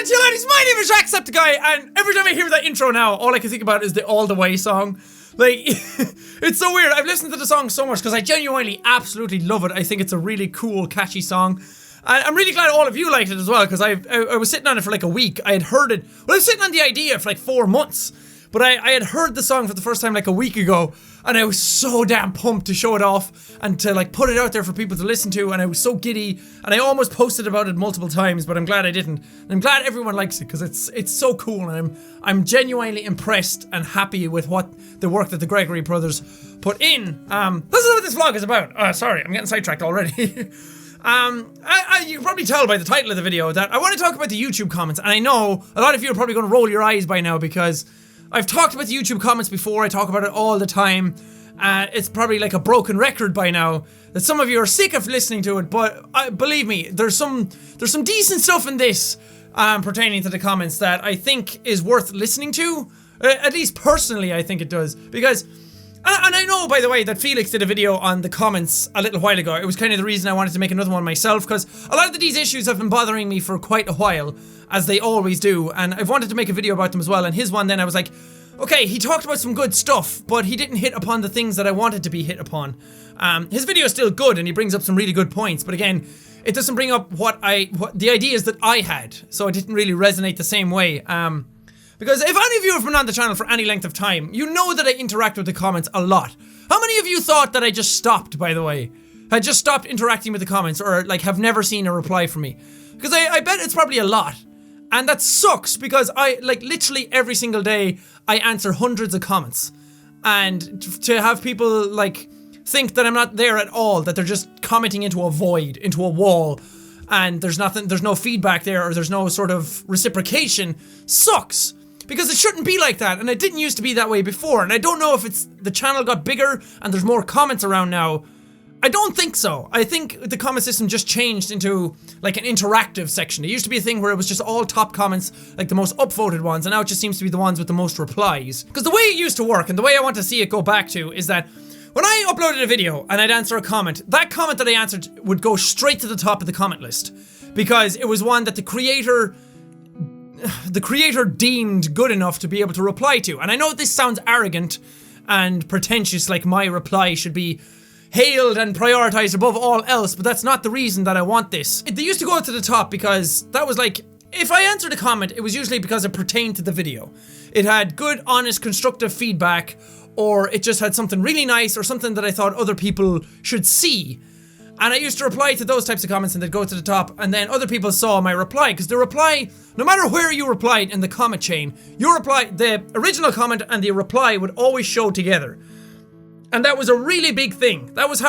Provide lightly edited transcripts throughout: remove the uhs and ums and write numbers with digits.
Gentlemen, my name is Jacksepticeye, and every time I hear that intro now, all I can think about is the All The Way song. Like, it's so weird. I've listened to the song so much because I genuinely absolutely love it. I think it's a really cool, catchy song. And I'm really glad all of you liked it as well, because I was sitting on it for like a week. I had heard it, well, I was sitting on the idea for like 4 months, but I had heard the song for the first time like a week ago, and I was so damn pumped to show it off and to like put it out there for people to listen to, and I was so giddy, and I almost posted about it multiple times, but I'm glad I didn't. And I'm glad everyone likes it, because it's so cool, and I'm genuinely impressed and happy with what the work that the Gregory brothers put in. This is what this vlog is about. Sorry, I'm getting sidetracked already. You can probably tell by the title of the video that I want to talk about the YouTube comments, and I know a lot of you are probably going to roll your eyes by now because I've talked about the YouTube comments before. I talk about it all the time. It's probably like a broken record by now that some of you are sick of listening to it, but believe me, there's some decent stuff in this pertaining to the comments that I think is worth listening to. At least personally, I think it does, because and I know, by the way, that Felix did a video on the comments a little while ago. It was kind of the reason I wanted to make another one myself, because a lot of these issues have been bothering me for quite a while, as they always do, and I've wanted to make a video about them as well. And his one, then I was like, okay, he talked about some good stuff, but he didn't hit upon the things that I wanted to be hit upon. His video is still good, and he brings up some really good points, but again, it doesn't bring up what the ideas that I had, so it didn't really resonate the same way. Because if any of you have been on the channel for any length of time, you know that I interact with the comments a lot. How many of you thought that I just stopped, by the way? Had just stopped interacting with the comments, or like have never seen a reply from me? Because I bet it's probably a lot. And that sucks, because I, like, literally every single day, I answer hundreds of comments. And to have people, like, think that I'm not there at all, that they're just commenting into a void, into a wall, and there's no feedback there, or there's no sort of reciprocation, sucks. Because it shouldn't be like that, and it didn't used to be that way before, and I don't know if it's the channel got bigger and there's more comments around now. I don't think so. I think the comment system just changed into like an interactive section. It used to be a thing where it was just all top comments, like the most upvoted ones, and now it just seems to be the ones with the most replies. Because the way it used to work, and the way I want to see it go back to, is that when I uploaded a video and I'd answer a comment, that comment that I answered would go straight to the top of the comment list. Because it was one that the creator deemed good enough to be able to reply to. And I know this sounds arrogant and pretentious, like my reply should be hailed and prioritized above all else, but that's not the reason that I want this. They used to go to the top because that was like, if I answered a comment, it was usually because it pertained to the video. It had good, honest, constructive feedback, or it just had something really nice, or something that I thought other people should see. And I used to reply to those types of comments, and they'd go to the top, and then other people saw my reply, because the reply, no matter where you replied in the comment chain, your reply, the original comment and the reply would always show together. And that was a really big thing. That was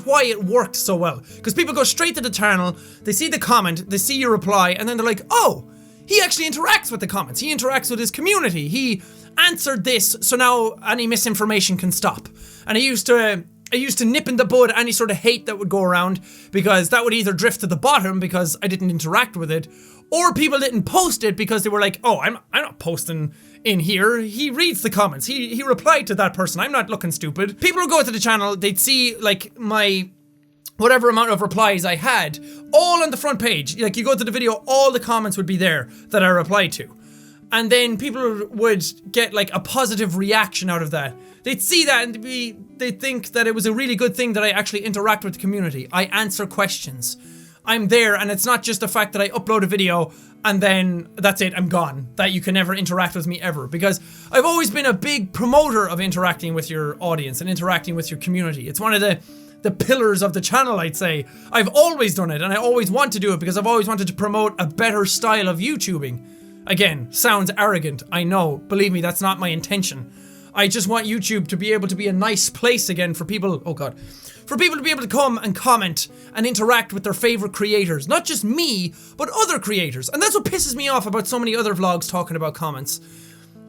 why it worked so well. Because people go straight to the channel, they see the comment, they see your reply, and then they're like, oh, he actually interacts with the comments. He interacts with his community. He answered this, so now any misinformation can stop. And I used to nip in the bud any sort of hate that would go around, because that would either drift to the bottom because I didn't interact with it, or people didn't post it because they were like, oh, I'm not posting in here. He reads the comments. He replied to that person. I'm not looking stupid. People would go to the channel, they'd see like my whatever amount of replies I had all on the front page. Like, you go to the video, all the comments would be there that I replied to. And then people would get like a positive reaction out of that. They'd see that and they'd think that it was a really good thing that I actually interact with the community. I answer questions. I'm there, and it's not just the fact that I upload a video and then that's it, I'm gone. That you can never interact with me ever. Because I've always been a big promoter of interacting with your audience and interacting with your community. It's one of the pillars of the channel, I'd say. I've always done it, and I always want to do it because I've always wanted to promote a better style of YouTubing. Again, sounds arrogant, I know. Believe me, that's not my intention. I just want YouTube to be able to be a nice place again for people, oh god, for people to be able to come and comment and interact with their favorite creators. Not just me, but other creators. And that's what pisses me off about so many other vlogs talking about comments.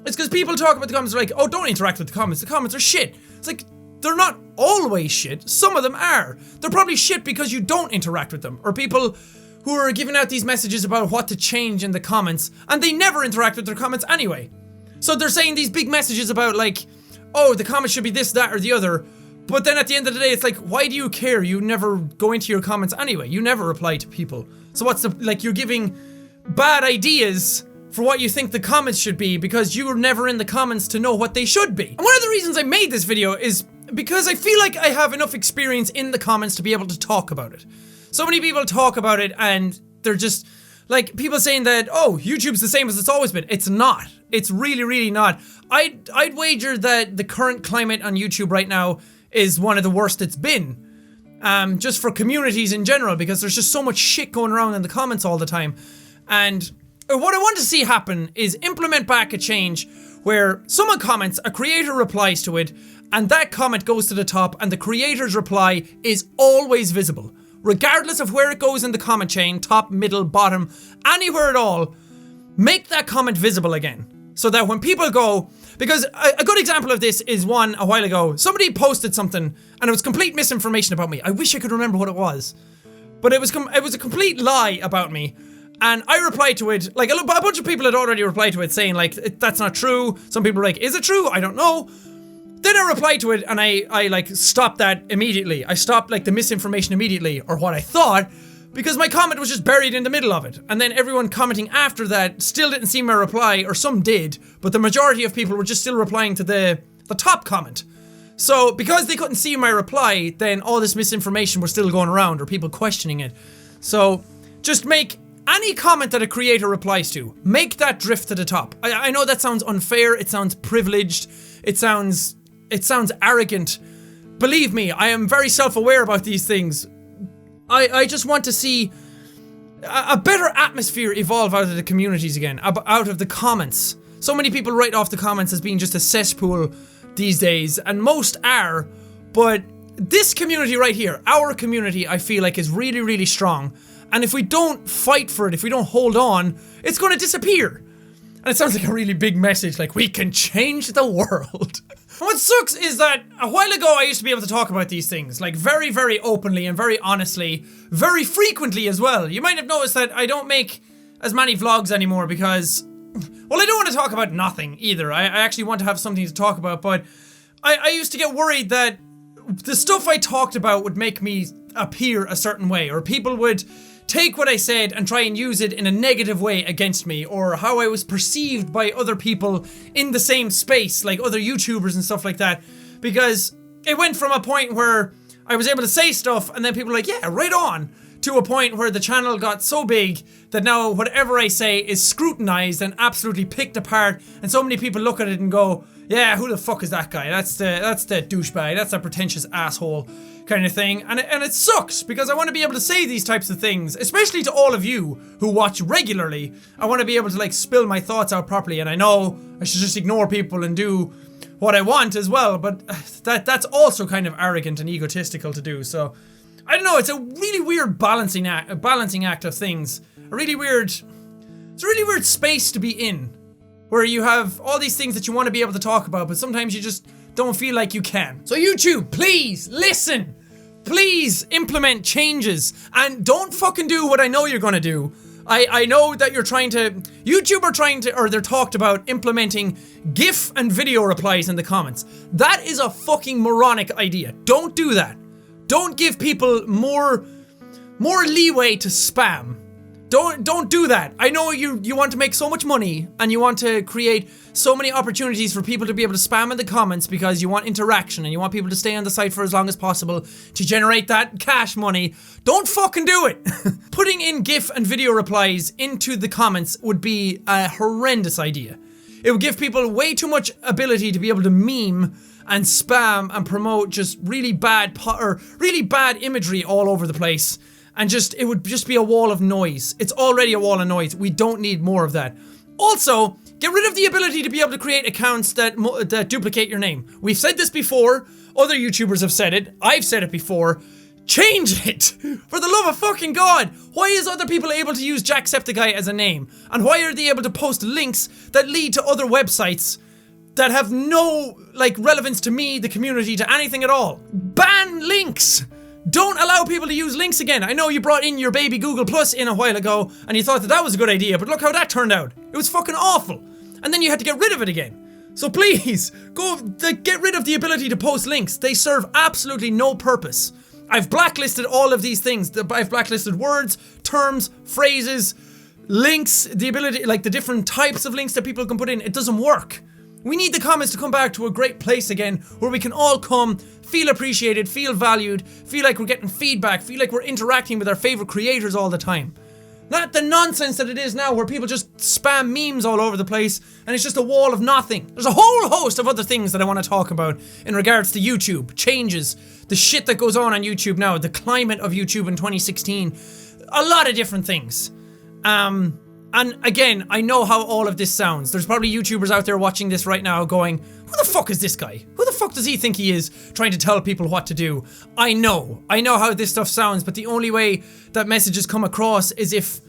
It's because people talk about the comments like, oh, don't interact with the comments are shit. It's like, they're not always shit, some of them are. They're probably shit because you don't interact with them, or people who are giving out these messages about what to change in the comments, and they never interact with their comments anyway. So they're saying these big messages about like, oh, the comment should be this, that, or the other, but then at the end of the day, it's like, why do you care? You never go into your comments anyway. You never reply to people. So what's the, like, you're giving bad ideas for what you think the comments should be because you were never in the comments to know what they should be. And one of the reasons I made this video is because I feel like I have enough experience in the comments to be able to talk about it. So many people talk about it and they're just like people saying that, oh, YouTube's the same as it's always been. It's not. It's really, really not. I'd wager that the current climate on YouTube right now is one of the worst it's been. Just for communities in general, because there's just so much shit going around in the comments all the time. And what I want to see happen is implement back a change where someone comments, a creator replies to it, and that comment goes to the top, and the creator's reply is always visible. Regardless of where it goes in the comment chain, top, middle, bottom, anywhere at all, make that comment visible again. So that when people go, because a good example of this is one a while ago, somebody posted something and it was complete misinformation about me. I wish I could remember what it was. But it was a complete lie about me. And I replied to it, like a bunch of people had already replied to it saying like, that's not true. Some people were like, is it true? I don't know. Then I replied to it and I like stopped that immediately. I stopped like the misinformation immediately, or what I thought, because my comment was just buried in the middle of it. And then everyone commenting after that still didn't see my reply, or some did, but the majority of people were just still replying to the top comment. So because they couldn't see my reply, then all this misinformation was still going around, or people questioning it. So just make any comment that a creator replies to, make that drift to the top. I know that sounds unfair, it sounds privileged, it sounds arrogant. Believe me, I am very self-aware about these things. I just want to see a better atmosphere evolve out of the communities again, out of the comments. So many people write off the comments as being just a cesspool these days, and most are, but this community right here, our community, I feel like is really, really strong. And if we don't fight for it, if we don't hold on, it's going to disappear. And it sounds like a really big message, like we can change the world. And what sucks is that a while ago I used to be able to talk about these things, like very, very openly and very honestly, very frequently as well. You might have noticed that I don't make as many vlogs anymore because, well, I don't want to talk about nothing either. I actually want to have something to talk about, but I used to get worried that the stuff I talked about would make me appear a certain way, or people would take what I said and try and use it in a negative way against me, or how I was perceived by other people in the same space, like other YouTubers and stuff like that, because it went from a point where I was able to say stuff and then people were like, yeah, right on, to a point where the channel got so big that now whatever I say is scrutinized and absolutely picked apart, and so many people look at it and go, yeah, who the fuck is that guy? That's the douchebag, that's a pretentious asshole kind of thing. And it sucks, because I want to be able to say these types of things, especially to all of you who watch regularly. I want to be able to like spill my thoughts out properly, and I know I should just ignore people and do what I want as well, but that's also kind of arrogant and egotistical to do. So I don't know, it's a really weird balancing act of things. It's a really weird space to be in, where you have all these things that you want to be able to talk about, but sometimes you just don't feel like you can. So YouTube, please listen. Please implement changes, and don't fucking do what I know you're gonna do. I know that YouTube are trying to, or they're talked about implementing GIF and video replies in the comments. That is a fucking moronic idea. Don't do that. Don't give people more leeway to spam. Don't do that. I know you want to make so much money and you want to create so many opportunities for people to be able to spam in the comments because you want interaction and you want people to stay on the site for as long as possible to generate that cash money. Don't fucking do it. Putting in GIF and video replies into the comments would be a horrendous idea. It would give people way too much ability to be able to meme and spam and promote just really bad imagery all over the place. And it would just be a wall of noise. It's already a wall of noise. We don't need more of that. Also, get rid of the ability to be able to create accounts that duplicate your name. We've said this before. Other YouTubers have said it. I've said it before. Change it! For the love of fucking God! Why is other people able to use Jacksepticeye as a name? And why are they able to post links that lead to other websites that have no, relevance to me, the community, to anything at all? Ban links! Don't allow people to use links again. I know you brought in your baby Google Plus in a while ago and you thought that was a good idea, but look how that turned out. It was fucking awful. And then you had to get rid of it again. So please, get rid of the ability to post links. They serve absolutely no purpose. I've blacklisted all of these things. I've blacklisted words, terms, phrases, links, the ability, like the different types of links that people can put in, it doesn't work. We need the comments to come back to a great place again, where we can all come, feel appreciated, feel valued, feel like we're getting feedback, feel like we're interacting with our favorite creators all the time. Not the nonsense that it is now, where people just spam memes all over the place and it's just a wall of nothing. There's a whole host of other things that I want to talk about in regards to YouTube, changes, the shit that goes on YouTube now, the climate of YouTube in 2016, a lot of different things. And again, I know how all of this sounds. There's probably YouTubers out there watching this right now going, who the fuck is this guy? Who the fuck does he think he is, trying to tell people what to do? I know how this stuff sounds, but the only way that messages come across is if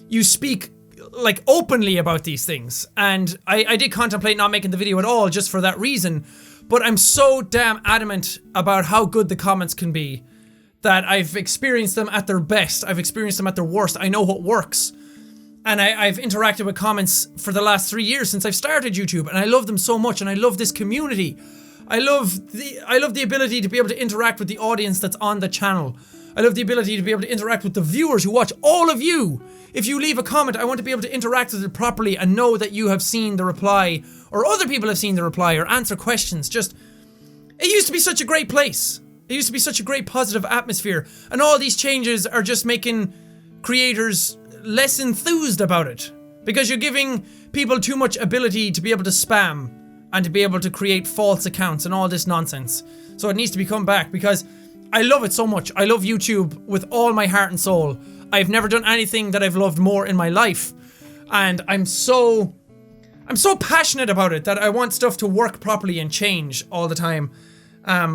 you speak like openly about these things. And I did contemplate not making the video at all just for that reason, but I'm so damn adamant about how good the comments can be that I've experienced them at their best. I've experienced them at their worst. I know what works. And I've interacted with comments for the last 3 years since I've started YouTube, and I love them so much, and I love this community. I love the ability to be able to interact with the audience that's on the channel. I love the ability to be able to interact with the viewers who watch, all of you. If you leave a comment, I want to be able to interact with it properly and know that you have seen the reply, or other people have seen the reply, or answer questions. Just, it used to be such a great place. It used to be such a great positive atmosphere, and all these changes are just making creators less enthused about it, because you're giving people too much ability to be able to spam and to be able to create false accounts and all this nonsense. So it needs to be come back, because I love it so much. I love YouTube with all my heart and soul. I've never done anything that I've loved more in my life, and I'm so passionate about it that I want stuff to work properly and change all the time,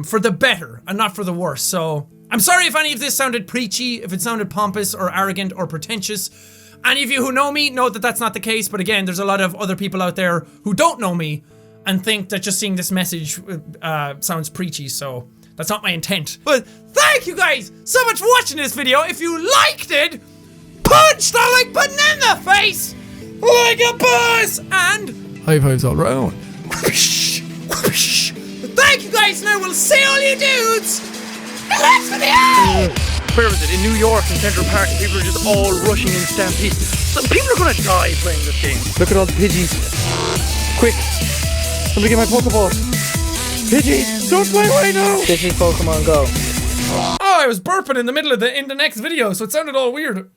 for the better and not for the worse. So I'm sorry if any of this sounded preachy, if it sounded pompous or arrogant or pretentious. Any of you who know me know that that's not the case, but again, there's a lot of other people out there who don't know me and think that just seeing this message sounds preachy, so that's not my intent. But thank you guys so much for watching this video. If you liked it, punch that like button in the face like a boss, and high fives all around. Thank you guys, and I will see all you dudes in the next video! Where was it? In New York, in Central Park, people are just all rushing in stampede. So people are gonna die playing this game. Look at all the Pidgeys. Quick! Somebody get my Pokeball. Pidgeys, don't fly away now! Pidgey Pokemon Go. Oh, I was burping in the middle of in the next video, so it sounded all weird.